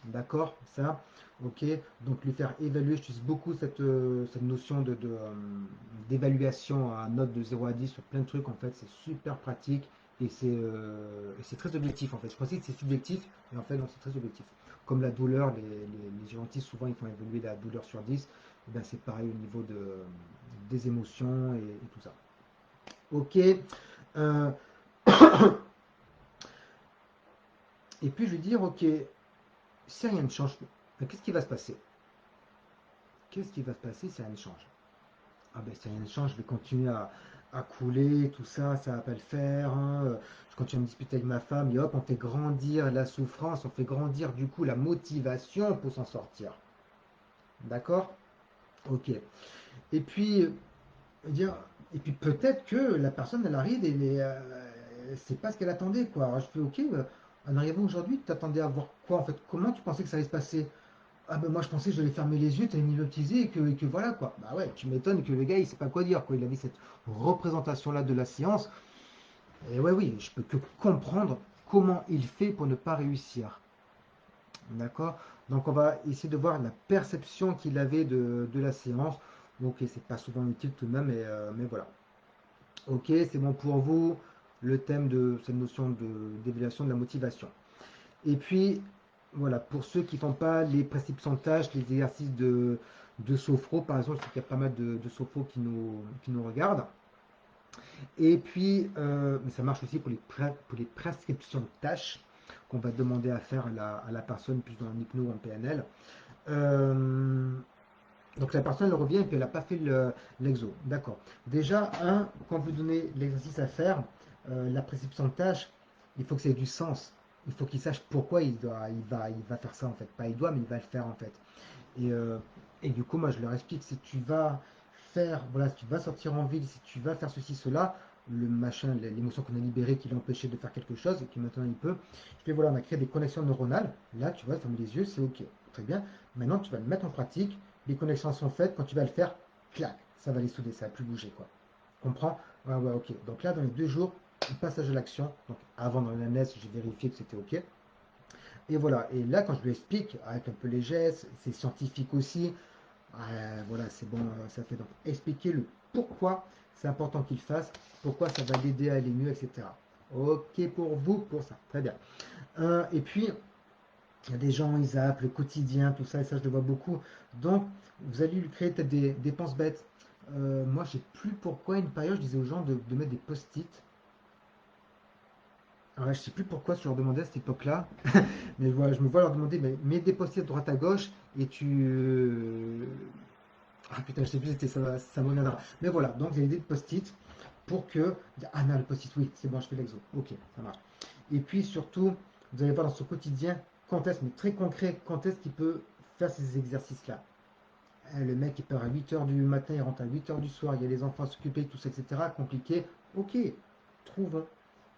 D'accord, ça, ok. Donc lui faire évaluer, j'utilise beaucoup cette notion d'évaluation à note de 0 à 10 sur plein de trucs, en fait, c'est super pratique, et c'est très objectif, en fait. Je pensais que c'est subjectif, mais en fait, non, c'est très objectif. Comme la douleur, les gérontistes, souvent, ils font évoluer la douleur sur 10, et ben, c'est pareil au niveau des émotions et tout ça. Ok. euh, et puis je vais dire, ok, si rien ne change, ben, qu'est-ce qui va se passer? Qu'est-ce qui va se passer si rien ne change? Ah ben si rien ne change, je vais continuer à couler, tout ça, ça va pas le faire, hein. Je continue à me disputer avec ma femme, et hop, on fait grandir la souffrance, on fait grandir du coup la motivation pour s'en sortir. D'accord? Ok. Et puis, dire, et puis peut-être que la personne, elle arrive et c'est pas ce qu'elle attendait, quoi. Alors je fais, ok, en arrivant aujourd'hui, tu t'attendais à voir quoi en fait? Comment tu pensais que ça allait se passer? Ah ben moi je pensais que j'allais fermer les yeux, t'allais m'hypnotiser et que voilà quoi. Bah ouais, tu m'étonnes que le gars il sait pas quoi dire quoi. Il avait cette représentation là de la séance. Et ouais oui, je peux que comprendre comment il fait pour ne pas réussir. D'accord? Donc on va essayer de voir la perception qu'il avait de la séance. Ok, c'est pas souvent utile tout de même, mais voilà. Ok, c'est bon pour vous, le thème de cette notion d'évaluation de la motivation. Et puis, voilà, pour ceux qui ne font pas les prescriptions de tâches, les exercices de sophro, par exemple, parce qu'il y a pas mal de sophro qui nous regardent. Et puis, mais ça marche aussi pour les prescriptions de tâches qu'on va demander à faire à la personne, plus en hypno ou en PNL. Euh, donc la personne elle revient et puis elle n'a pas fait l'exo. D'accord. Déjà, quand vous donnez l'exercice à faire, la prescription de tâche, il faut que ça ait du sens. Il faut qu'il sache pourquoi il va faire ça en fait. Pas il doit, mais il va le faire en fait. Et, euh, et du coup, moi je leur explique, si tu vas faire, voilà, si tu vas sortir en ville, si tu vas faire ceci, cela, le machin, l'émotion qu'on a libérée qui l'empêchait de faire quelque chose et qui maintenant il peut, je fais voilà, on a créé des connexions neuronales. Là, tu vois, fermer les yeux, c'est ok. Très bien. Maintenant, tu vas le mettre en pratique. Les connexions sont faites. Quand tu vas le faire, clac, ça va les souder, ça va plus bouger quoi. Comprends? Ouais, ouais, ok. Donc là, dans les 2 jours, passage à l'action. Donc avant dans l'analyse, j'ai vérifié que c'était ok. Et voilà. Et là, quand je lui explique, avec un peu les gestes, c'est scientifique aussi. Voilà, c'est bon, ça fait donc expliquer le pourquoi c'est important qu'il fasse, pourquoi ça va l'aider à aller mieux, etc. Ok pour vous, pour ça. Très bien. Et puis, il y a des gens, ils zappent le quotidien, tout ça, et ça, je le vois beaucoup. Donc, vous allez lui créer peut-être des dépenses bêtes. Moi, je sais plus pourquoi, une période, je disais aux gens de mettre des post-it. Alors, je sais plus pourquoi je leur demandais à cette époque-là, mais voilà, je me vois leur demander, mais mets des post-it à droite à gauche, et ah putain, je sais plus, c'était ça, ça me reviendra. Mais voilà, donc j'ai l'idée de post-it pour que. Ah non, le post-it, oui, c'est bon, je fais l'exo. Ok, ça marche. Et puis surtout, vous allez voir dans son quotidien quand est-ce, mais très concret, quand est-ce qu'il peut faire ces exercices-là. Le mec, il part à 8 h du matin, il rentre à 8 h du soir, il y a les enfants à s'occuper, tout ça, etc. Compliqué. Ok, trouvons.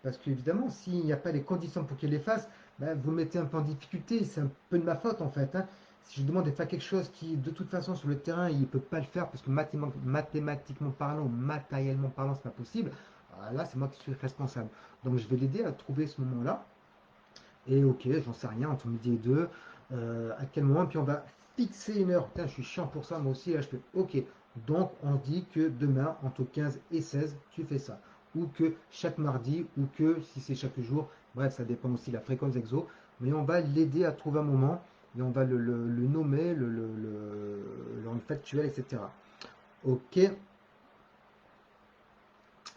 Parce qu'évidemment, s'il n'y a pas les conditions pour qu'il les fasse, ben, vous mettez un peu en difficulté. C'est un peu de ma faute en fait, hein. Si je demande de faire quelque chose qui, de toute façon, sur le terrain, il ne peut pas le faire parce que mathématiquement parlant, matériellement parlant, c'est pas possible, là, c'est moi qui suis responsable. Donc, je vais l'aider à trouver ce moment-là. Et ok, j'en sais rien, entre midi et deux, à quel moment, puis on va fixer une heure. Putain, je suis chiant pour ça, moi aussi, là, je fais ok. Donc, on dit que demain, entre 15 et 16, tu fais ça. Ou que chaque mardi, ou que si c'est chaque jour, bref, ça dépend aussi de la fréquence exo. Mais on va l'aider à trouver un moment, et on va le nommer, le rendre factuel, etc. Ok,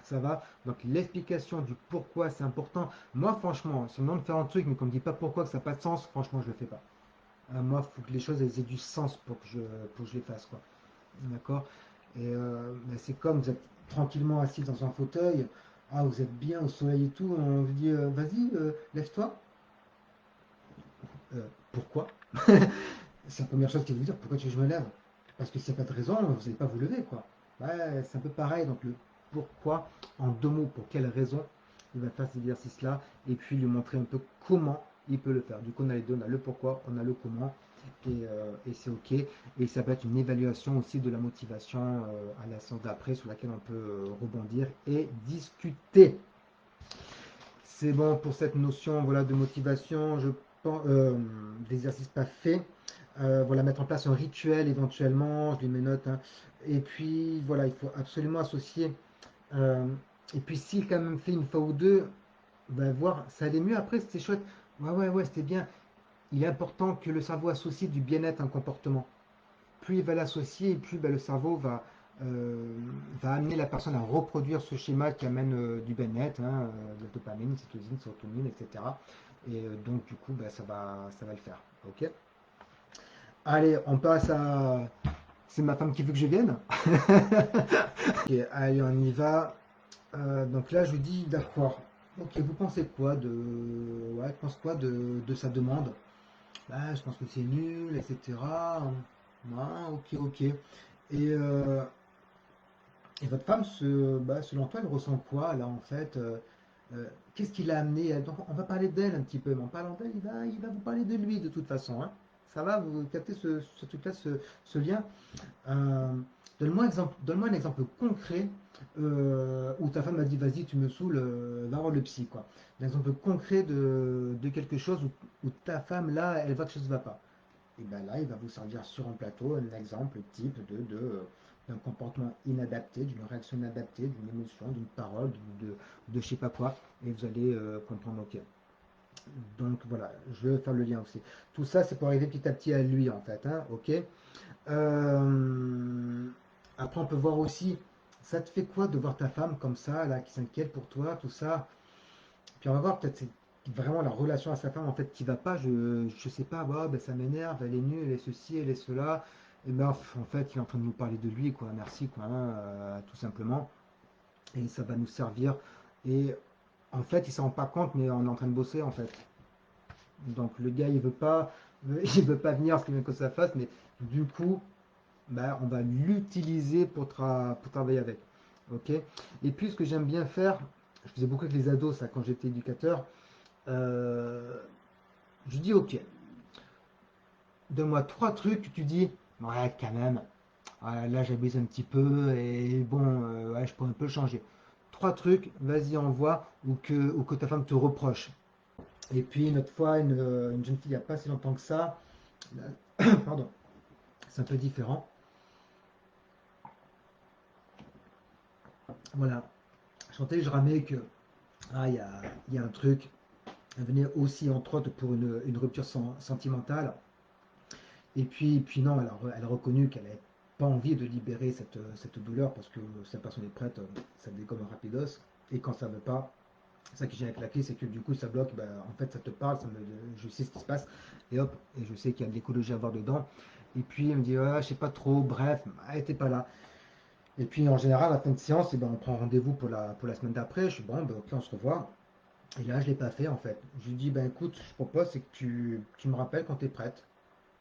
ça va. Donc l'explication du pourquoi c'est important. Moi, franchement, si on me demande de faire un truc, mais qu'on me dit pas pourquoi, que ça n'a pas de sens, franchement, je le fais pas. Moi, il faut que les choses elles aient du sens pour que je les fasse, quoi. D'accord? Et ben, c'est comme vous êtes tranquillement assis dans un fauteuil, ah, vous êtes bien au soleil et tout, on vous dit vas-y, lève-toi. Pourquoi? C'est la première chose qu'il vous dire, pourquoi tu veux que je me lève? Parce que s'il n'y a pas de raison, vous n'allez pas vous lever, quoi. Ouais, c'est un peu pareil, donc le pourquoi, en 2 mots, pour quelle raison il va faire cet exercice-là, et puis lui montrer un peu comment il peut le faire. Du coup, on a les deux, on a le pourquoi, on a le comment, et c'est ok. Et ça peut être une évaluation aussi de la motivation à la séance d'après sur laquelle on peut rebondir et discuter. C'est bon pour cette notion voilà, de motivation, je pense, d'exercice pas fait. Voilà, mettre en place un rituel éventuellement, je lis mes notes, hein. Et puis voilà, il faut absolument associer. euh, et puis s'il quand même fait une fois ou deux, ben, voir, ça allait mieux après, c'était chouette. Ouais, ouais, ouais, c'était bien. Il est important que le cerveau associe du bien-être à un comportement. Plus il va l'associer, plus ben, le cerveau euh, va amener la personne à reproduire ce schéma qui amène du bien-être, hein, de la dopamine, cytosine, sérotonine, etc. Et donc du coup, ben, ça va le faire. Ok. Allez, on passe à. C'est ma femme qui veut que je vienne. Ok, allez, on y va. Donc là, je lui dis d'accord. Ok, vous pensez quoi de. Ouais, tu penses quoi de sa demande? Bah, je pense que c'est nul, etc. Ouais, ok, ok. Et votre femme, selon toi, elle ressent quoi là en fait? Qu'est-ce qui l'a amené donc, on va parler d'elle un petit peu, mais en parlant d'elle, il va vous parler de lui de toute façon, hein. Ça va, vous captez ce truc-là, ce lien? Euh, donne-moi un exemple concret où ta femme m'a dit vas-y, tu me saoules, va voir le psy, quoi. Un exemple concret de quelque chose où ta femme, là, elle voit que quelque chose ne va pas. Et bien là, il va vous servir sur un plateau un exemple type d'un comportement inadapté, d'une réaction inadaptée, d'une émotion, d'une parole, de je sais pas quoi, et vous allez comprendre, ok. Donc voilà, je vais faire le lien aussi. Tout ça, c'est pour arriver petit à petit à lui, en fait, hein, ok. Euh, Après, on peut voir aussi, ça te fait quoi de voir ta femme comme ça, là, qui s'inquiète pour toi, tout ça. Puis on va voir, peut-être c'est vraiment la relation à sa femme en fait qui va pas. Je sais pas, bah, ben, ça m'énerve, elle est nulle, elle est ceci, elle est cela. Et ben en fait, il est en train de nous parler de lui, quoi. Merci, quoi, hein, tout simplement. Et ça va nous servir. Et en fait, il s'en rend pas compte, mais on est en train de bosser en fait. Donc le gars, il veut pas, il veut pas venir ce qu'il veut que ça fasse, mais du coup, bah, on va l'utiliser pour travailler avec. Ok. Et puis ce que j'aime bien faire, je faisais beaucoup avec les ados, ça, quand j'étais éducateur. Euh, je dis ok, donne-moi trois trucs que tu dis, ouais, quand même, ouais, là j'abuse un petit peu et bon, ouais, je peux un peu changer. Trois trucs, vas-y, envoie, ou que ta femme te reproche. Et puis une autre fois, une jeune fille, il n'y a pas si longtemps que ça, pardon, c'est un peu différent. Voilà, je sentais, je ramais que, il y a un truc, elle venait aussi entre autres pour une rupture sentimentale. Et puis non, elle a reconnu qu'elle n'avait pas envie de libérer cette douleur parce que si la personne est prête, ça dégomme rapidos. Et quand ça ne veut pas, ça qui vient avec la clé, c'est que du coup ça bloque. Ben, en fait, ça te parle, je sais ce qui se passe. Et hop, et je sais qu'il y a de l'écologie à voir dedans. Et puis elle me dit, ah, je sais pas trop, bref, elle n'était pas là. Et puis en général, à la fin de séance, eh ben, on prend rendez-vous pour la semaine d'après. Je suis bon, ben, ok, on se revoit. Et là, je ne l'ai pas fait en fait. Je lui dis, ben écoute, je propose, c'est que tu me rappelles quand tu es prête.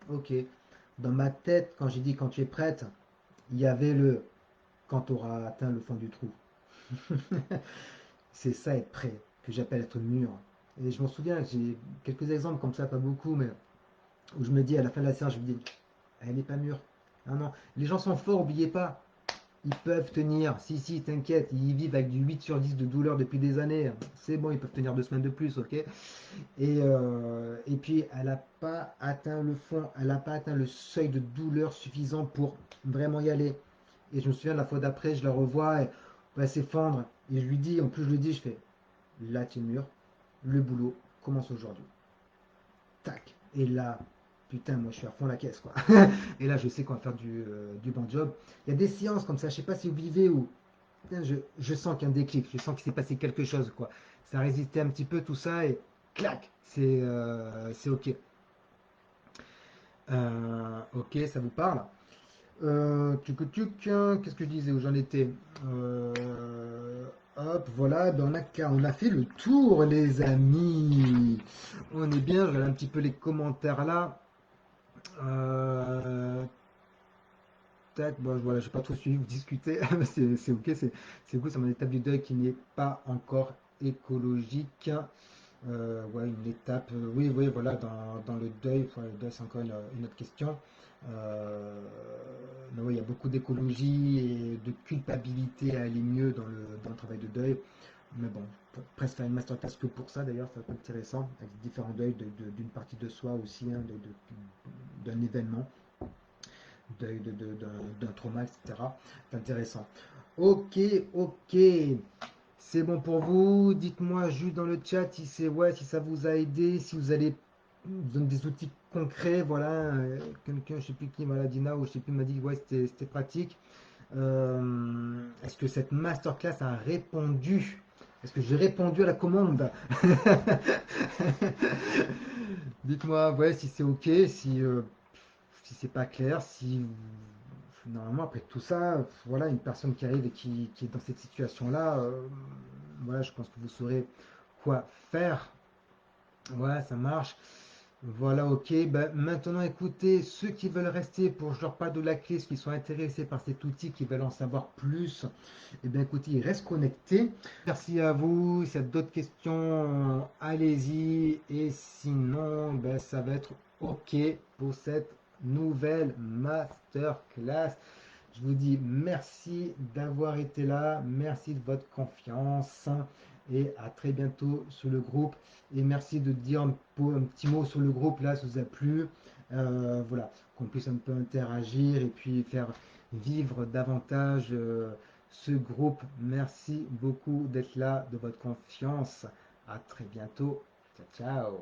Ok. Dans ma tête, quand j'ai dit quand tu es prête, il y avait le quand tu auras atteint le fond du trou. C'est ça être prêt, que j'appelle être mûr. Et je m'en souviens, j'ai quelques exemples comme ça, pas beaucoup, mais où je me dis à la fin de la séance, je me dis, elle n'est pas mûre. Non, non, les gens sont forts, n'oubliez pas. Ils peuvent tenir. Si, si, t'inquiète, ils vivent avec du 8 sur 10 de douleur depuis des années. C'est bon, ils peuvent tenir 2 semaines de plus, ok. Et puis, elle n'a pas atteint le fond, elle n'a pas atteint le seuil de douleur suffisant pour vraiment y aller. Et je me souviens, la fois d'après, je la revois, et on va s'effondre. Et je lui dis, en plus, je lui dis, je fais, là, tu es mûr, le boulot commence aujourd'hui. Tac. Et là, putain, moi, je suis à fond la caisse, quoi. Et là, je sais qu'on va faire du bon job. Il y a des séances comme ça, je sais pas si vous vivez ou. Putain, je sens qu'il y a un déclic, je sens qu'il s'est passé quelque chose, quoi. Ça a résisté un petit peu, tout ça, et clac, c'est ok. Ok, ça vous parle? Tuc, tuc, qu'est-ce que je disais où j'en étais? Hop, voilà, ben on a fait le tour, les amis. On est bien, je regarde un petit peu les commentaires là. Euh, Tac, bon, voilà, j'ai pas trop suivi, vous discutez, c'est ok, c'est cool, ça m'a établi du deuil qui n'est pas encore écologique. Ouais, une étape, oui, oui, voilà, dans le deuil, enfin, le deuil c'est encore une autre question. Euh, mais oui, il y a beaucoup d'écologie et de culpabilité à aller mieux dans le travail de deuil. Mais bon, presque faire une masterclass que pour ça d'ailleurs, ça peut être intéressant, avec différents deuils d'une partie de soi aussi, hein, d'un événement, deuil d'un trauma, etc. C'est intéressant. Ok, ok. C'est bon pour vous. Dites-moi juste dans le chat si c'est ouais, si ça vous a aidé, si vous allez vous donner des outils concrets. Voilà, quelqu'un, je sais plus qui, Maladina ou je sais plus, m'a dit ouais, c'était pratique. Est-ce que cette masterclass a répondu? Est-ce que j'ai répondu à la commande? Dites-moi ouais, si c'est ok, si c'est pas clair, si normalement après tout ça, voilà, une personne qui arrive et qui est dans cette situation-là, voilà, je pense que vous saurez quoi faire. Ouais, ça marche. Voilà, ok. Ben, maintenant, écoutez, ceux qui veulent rester pour je leur parle de la crise, qui sont intéressés par cet outil, qui veulent en savoir plus, eh bien, écoutez, ils restent connectés. Merci à vous. S'il y a d'autres questions, allez-y. Et sinon, ben, ça va être ok pour cette nouvelle masterclass. Je vous dis merci d'avoir été là, merci de votre confiance et à très bientôt sur le groupe. Et merci de dire un petit mot sur le groupe là, si ça vous a plu. Voilà, qu'on puisse un peu interagir et puis faire vivre davantage ce groupe. Merci beaucoup d'être là, de votre confiance. À très bientôt. Ciao, ciao.